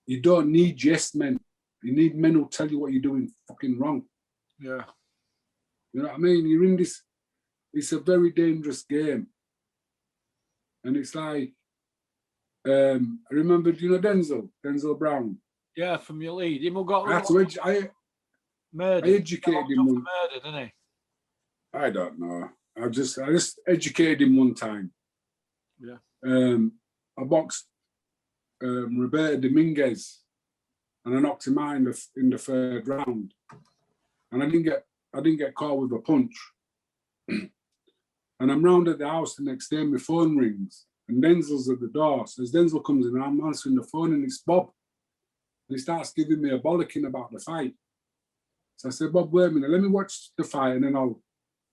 you don't need yes men. You need men who tell you what you're doing fucking wrong. Yeah. You know what I mean? You're in this, it's a very dangerous game. And it's like, I remember, do you know Denzel Brown? Yeah, from your lead. Him who got murdered. I educated him. Murdered, didn't he? I don't know. I just educated him one time. Yeah. I boxed Roberto Dominguez, and I knocked him out in the 3rd round, and I didn't get caught with a punch. And I'm round at the house the next day, my phone rings, and Denzel's at the door. So as Denzel comes in, I'm answering the phone, and it's Bob. And he starts giving me a bollocking about the fight. So I said, Bob, wait a minute, let me watch the fight, and then I'll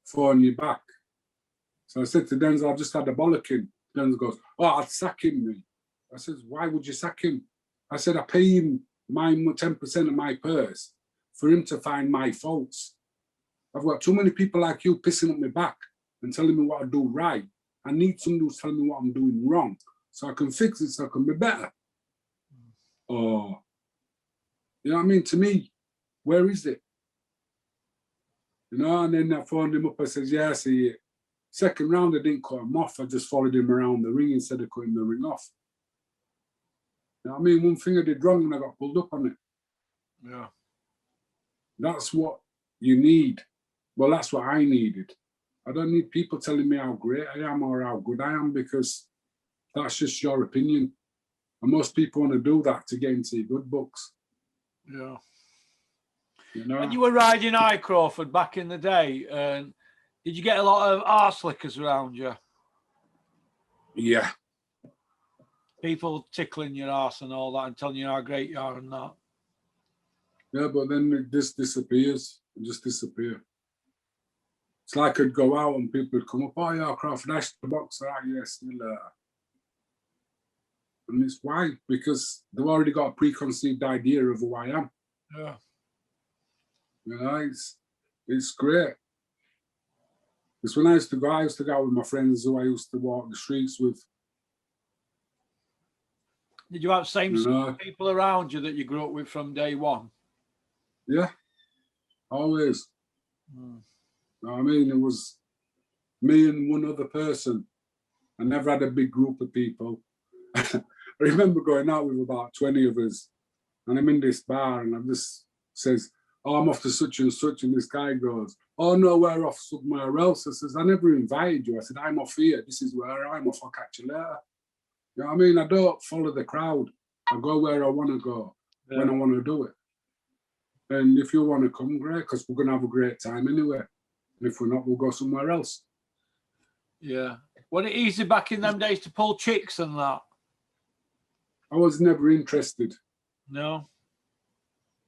phone you back. So I said to Denzel, I've just had a bollocking. Denzel goes, oh, I'd sack him, mate. I said, why would you sack him? I said, I pay him my 10% of my purse for him to find my faults. I've got too many people like you pissing up my back and telling me what I do right. I need somebody who's telling me what I'm doing wrong so I can fix it, so I can be better. Or, you know what I mean? To me, where is it? You know, and then I phoned him up. I says, yeah, I see it. Second round, I didn't cut him off. I just followed him around the ring instead of cutting the ring off. You know what I mean? One thing I did wrong and I got pulled up on it. Yeah. That's what you need. Well, that's what I needed. I don't need people telling me how great I am or how good I am, because that's just your opinion. And most people want to do that to get into your good books. Yeah. You know? When you were riding High Crawford back in the day, did you get a lot of arse lickers around you? Yeah. People tickling your arse and all that and telling you how great you are and that. Yeah, but then it just disappears. It just disappears. It's like I'd go out and people would come up, oh yeah, Crawford Ash, the boxer, yeah, still and it's why? Because they've already got a preconceived idea of who I am. Yeah. You know, it's great. Because when I used to go out with my friends who I used to walk the streets with. Did you have same people around you that you grew up with from day one? Yeah, always. You know what I mean? It was me and one other person. I never had a big group of people. I remember going out with about 20 of us, and I'm in this bar, and I just says, oh, I'm off to such and such, and this guy goes, oh no, we're off somewhere else. I says, I never invited you. I said, I'm off here. This is where I'm off. I'll catch you later. You know what I mean? I don't follow the crowd. I go where I want to go, when I want to do it. And if you want to come, great, because we're going to have a great time anyway. And if we're not, we'll go somewhere else. Yeah. Was it easy back in them days to pull chicks and that? I was never interested. No?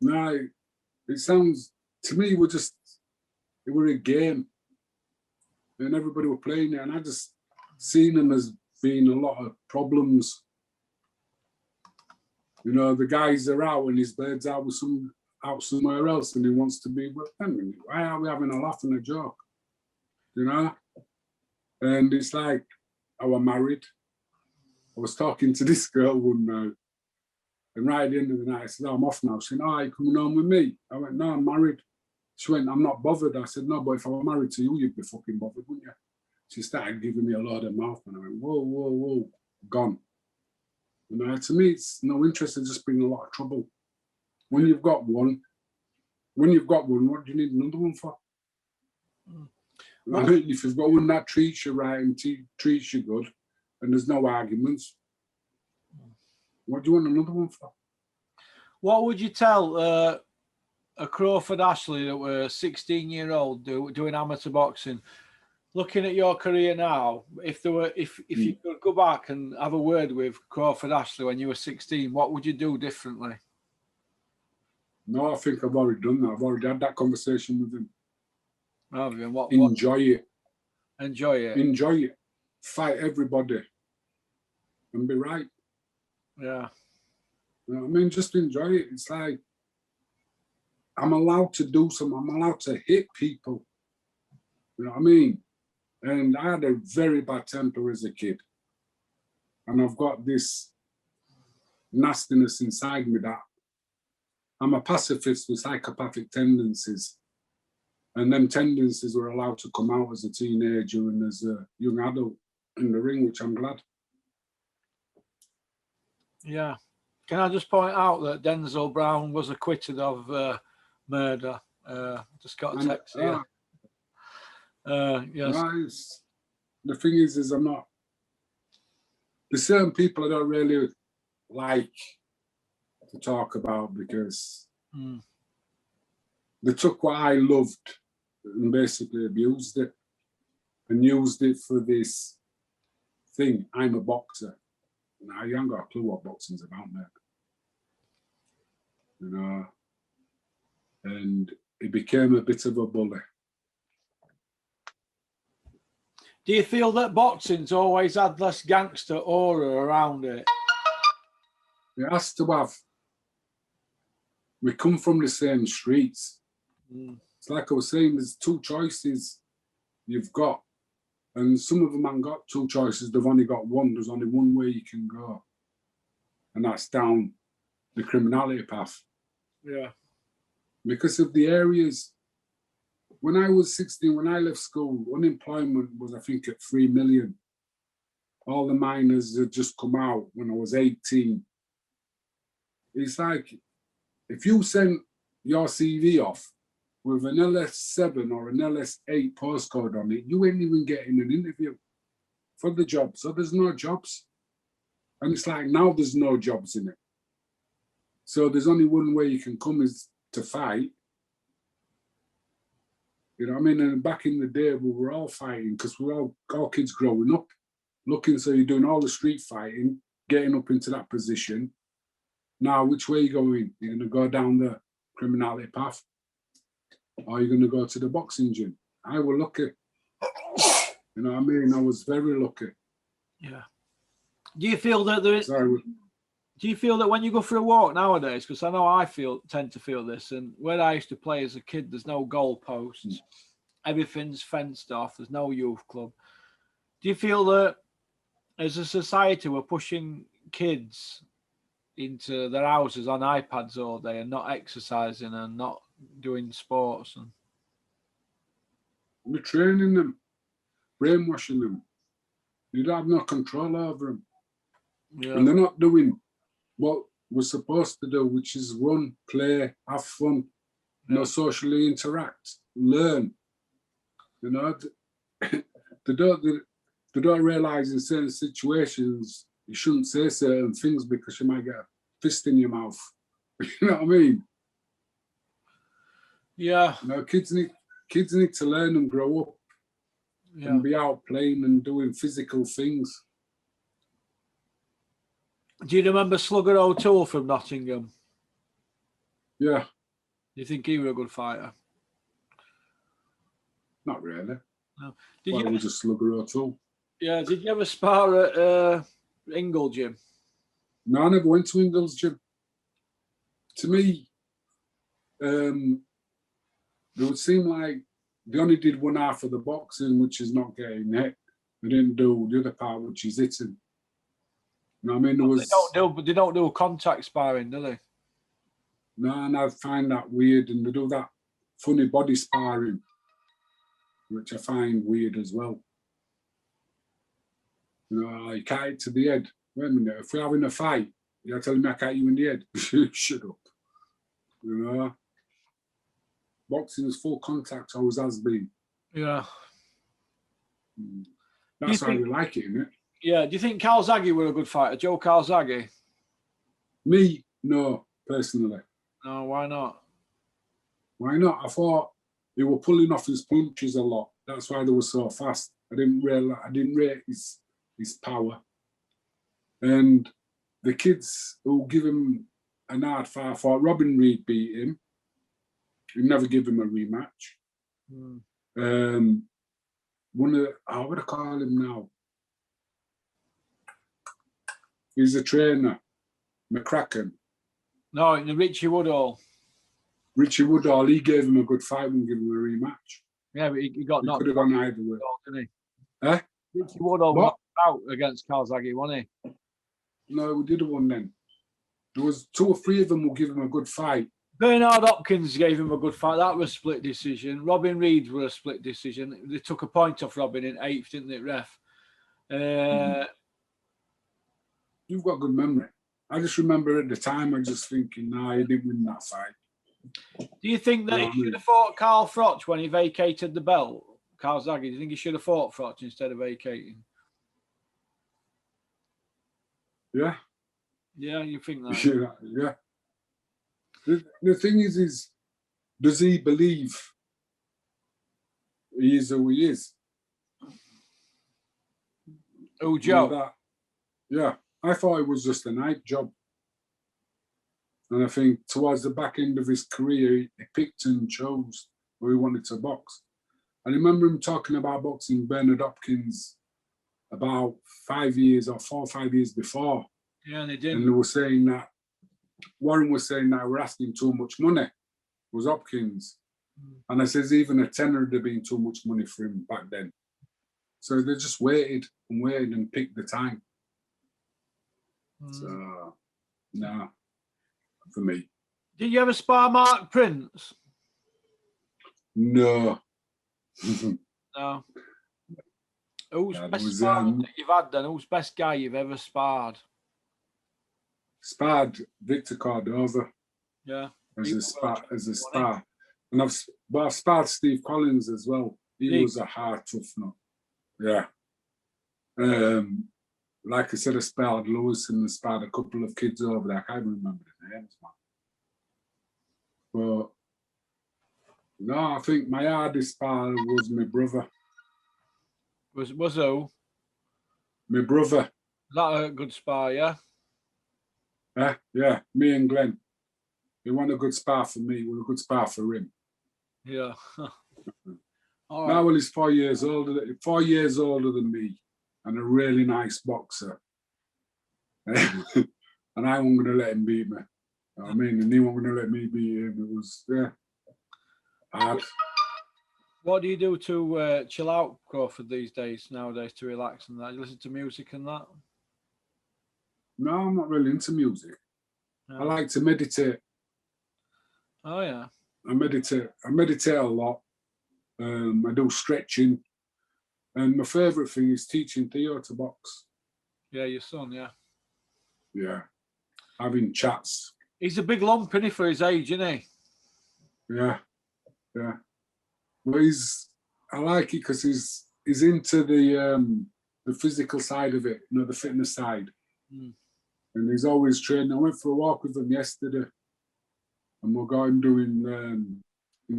No, it sounds, to me, it was a game. And everybody were playing it, and I just seen them as being a lot of problems. You know, the guys are out and his bird's out with out somewhere else, and he wants to be with them. Why are we having a laugh and a joke? You know? And it's like, I was married. I was talking to this girl one night, and right at the end of the night, I said, oh, I'm off now. She said, oh, are you coming home with me? I went, no, I'm married. She went, I'm not bothered. I said, no, but if I were married to you, you'd be fucking bothered, wouldn't you? She started giving me a load of mouth, and I went, whoa, whoa, whoa, gone. You know, to me, it's no interest in just bringing a lot of trouble. When you've got one, what do you need another one for? I mean, if you've got one that treats you right and treats you good, and there's no arguments, what do you want another one for? What would you tell a Crawford Ashley that were 16-year-old doing amateur boxing? Looking at your career now, if you could go back and have a word with Crawford Ashley when you were 16, what would you do differently? No, I think I've already done that. I've already had that conversation with him. Oh, what? Enjoy it. Enjoy it. Enjoy it. Fight everybody. And be right. Yeah. You know what I mean? Just enjoy it. It's like, I'm allowed to do something. I'm allowed to hit people. You know what I mean? And I had a very bad temper as a kid. And I've got this nastiness inside me that I'm a pacifist with psychopathic tendencies. And them tendencies were allowed to come out as a teenager and as a young adult in the ring, which I'm glad. Yeah. Can I just point out that Denzel Brown was acquitted of murder? Just got a text here. Yes. Right. The thing is I'm not. There's certain people I don't really like to talk about because they took what I loved and basically abused it and used it for this thing. I'm a boxer. Now, you haven't got a clue what boxing's about, mate. You know, and it became a bit of a bully. Do you feel that boxing's always had less gangster aura around it? It has to have. We come from the same streets. It's like I was saying, there's two choices you've got. And some of them haven't got two choices, they've only got one. There's only one way you can go. And that's down the criminality path. Yeah. Because of the areas, when I was 16, when I left school, unemployment was, I think, at 3 million. All the minors had just come out when I was 18. It's like, if you sent your CV off with an LS7 or an LS8 postcode on it, you ain't even getting an interview for the job. So there's no jobs. And it's like, now there's no jobs in it. So there's only one way you can come is to fight. You know what I mean? And back in the day, we were all fighting because we were all kids growing up, looking, so you're doing all the street fighting, getting up into that position. Now, which way are you going? You're going to go down the criminality path, or you're going to go to the boxing gym? I was lucky. You know what I mean? I was very lucky. Yeah. Do you feel that there is? Do you feel that when you go for a walk nowadays, because I know I tend to feel this, and where I used to play as a kid, there's no goalposts, everything's fenced off, there's no youth club. Do you feel that as a society we're pushing kids into their houses on iPads all day and not exercising and not doing sports? And we're training them, brainwashing them. You don't have no control over them. Yeah. And they're not doing what we're supposed to do, which is run, play, have fun, you know, socially interact, learn. You know, they don't realize in certain situations you shouldn't say certain things because you might get a fist in your mouth. You know what I mean? Yeah. You know, kids need to learn and grow up and be out playing and doing physical things. Do you remember Slugger O'Toole from Nottingham? Yeah. Do you think he was a good fighter? Not really. No. He was a Slugger O'Toole. Yeah. Did you ever spar at Ingle Gym? No, I never went to Ingle's gym. To me, it would seem like they only did one half of the boxing, which is not getting hit. They didn't do the other part, which is hitting. You know what I mean? They don't do contact sparring, do they? No, and I find that weird. And they do that funny body sparring, which I find weird as well. You know, you can't hit to the head. Wait a minute, if we're having a fight, you're telling me I can't hit you in the head? Shut up. You know? Boxing is full contact, always has been. Yeah. That's how we like it, isn't it? Yeah. Do you think Calzaghe were a good fighter? Joe Calzaghe? Me, no, personally. No, why not? Why not? I thought they were pulling off his punches a lot. That's why they were so fast. I didn't rate his power. And the kids who give him an hard fight, I thought Robin Reed beat him. He'd never give him a rematch. One of how would I call him now? He's a trainer, McCracken. No, Richie Woodall. Richie Woodall, he gave him a good fight and gave him a rematch. Yeah, but he got knocked. Could have gone either way. Didn't he? Eh? Richie Woodall knocked out against Calzaghe, wasn't he? No, we did one then. There was 2 or 3 of them who give him a good fight. Bernard Hopkins gave him a good fight. That was a split decision. Robin Reed was a split decision. They took a point off Robin in 8th, didn't it, ref? You've got good memory. I just remember at the time, I just thinking, he didn't win that fight. Do you think that he should have fought Carl Froch when he vacated the belt? Calzaghe, do you think he should have fought Froch instead of vacating? Yeah. Yeah, you think that? Yeah. The thing is, does he believe he is who he is? Oh, Joe? Yeah, I thought it was just a night job. And I think towards the back end of his career, he picked and chose where he wanted to box. I remember him talking about boxing Bernard Hopkins about 5 years or 4 or 5 years before. Yeah, and they did. And they were saying that, Warren was saying that we're asking too much money. It was Hopkins. And I says even a tenner would have been too much money for him back then. So they just waited and waited and picked the time. So, no, for me. Did you ever spar Mark Prince? No. No. Who's Yeah, best was, spar that you've had then? Who's best guy you've ever sparred? Sparred Victor Cordova. Yeah. As a spar. And I've sparred Steve Collins as well. He was a hard, tough nut. Yeah. Like I said, I sparred Lewis and I sparred a couple of kids over there. I can't remember the names, man. But no, I think my hardest spar was my brother. Was who? My brother. Is that a good spar, yeah? Yeah, me and Glenn. He won a good spar for me, won a good spar for him. Yeah. All right. Now, well, he's 4 years older than me, and a really nice boxer. And I wasn't going to let him beat me. You know what I mean? And he wasn't going to let me beat him. It was, hard. What do you do to chill out, Crawford, nowadays, to relax and that? You listen to music and that? No, I'm not really into music. No. I like to meditate. Oh, yeah. I meditate a lot. I do stretching. And my favourite thing is teaching Theo to box. Yeah, your son, yeah. Yeah. Having chats. He's a big lump, isn't he, for his age, isn't he? Yeah. But I like it because he's into the physical side of it, the fitness side. And he's always training. I went for a walk with him yesterday, and we're going doing,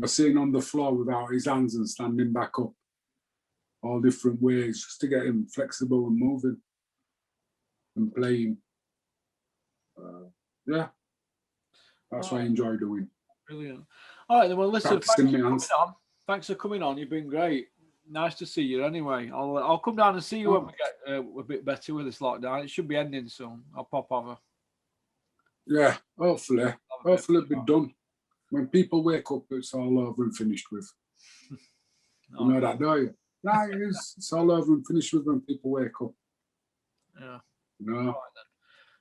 sitting on the floor without his hands and standing back up, all different ways, just to get him flexible and moving and playing. Yeah, that's what I enjoy doing. Brilliant. All right, then. Well, listen. Thanks for coming on. You've been great. Nice to see you. Anyway, I'll come down and see you when we get a bit better with this lockdown. It should be ending soon. I'll pop over. Yeah, hopefully it'll be done. When people wake up, it's all over and finished with. You know that, don't you? Like, it's all over and finished with when people wake up. Yeah. No.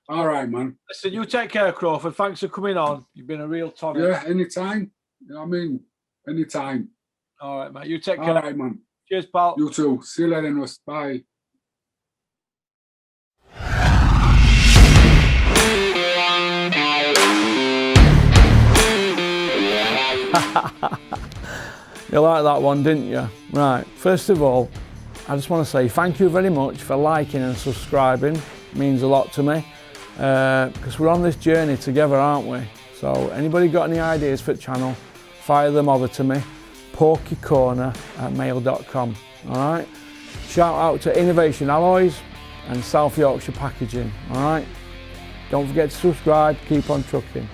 All right, man. Listen, you take care, Crawford. Thanks for coming on. You've been a real tonic. Yeah, anytime. You know what I mean? Anytime. All right, mate. You take care. All right, man. Cheers, pal. You too. See you later, Russ. Bye. You like that one, didn't you? Right, first of all, I just want to say thank you very much for liking and subscribing. It means a lot to me because we're on this journey together, aren't we? So anybody got any ideas for the channel, fire them over to me, porkycorner@mail.com. All right. Shout out to Innovation Alloys and South Yorkshire Packaging. All right. Don't forget to subscribe. Keep on trucking.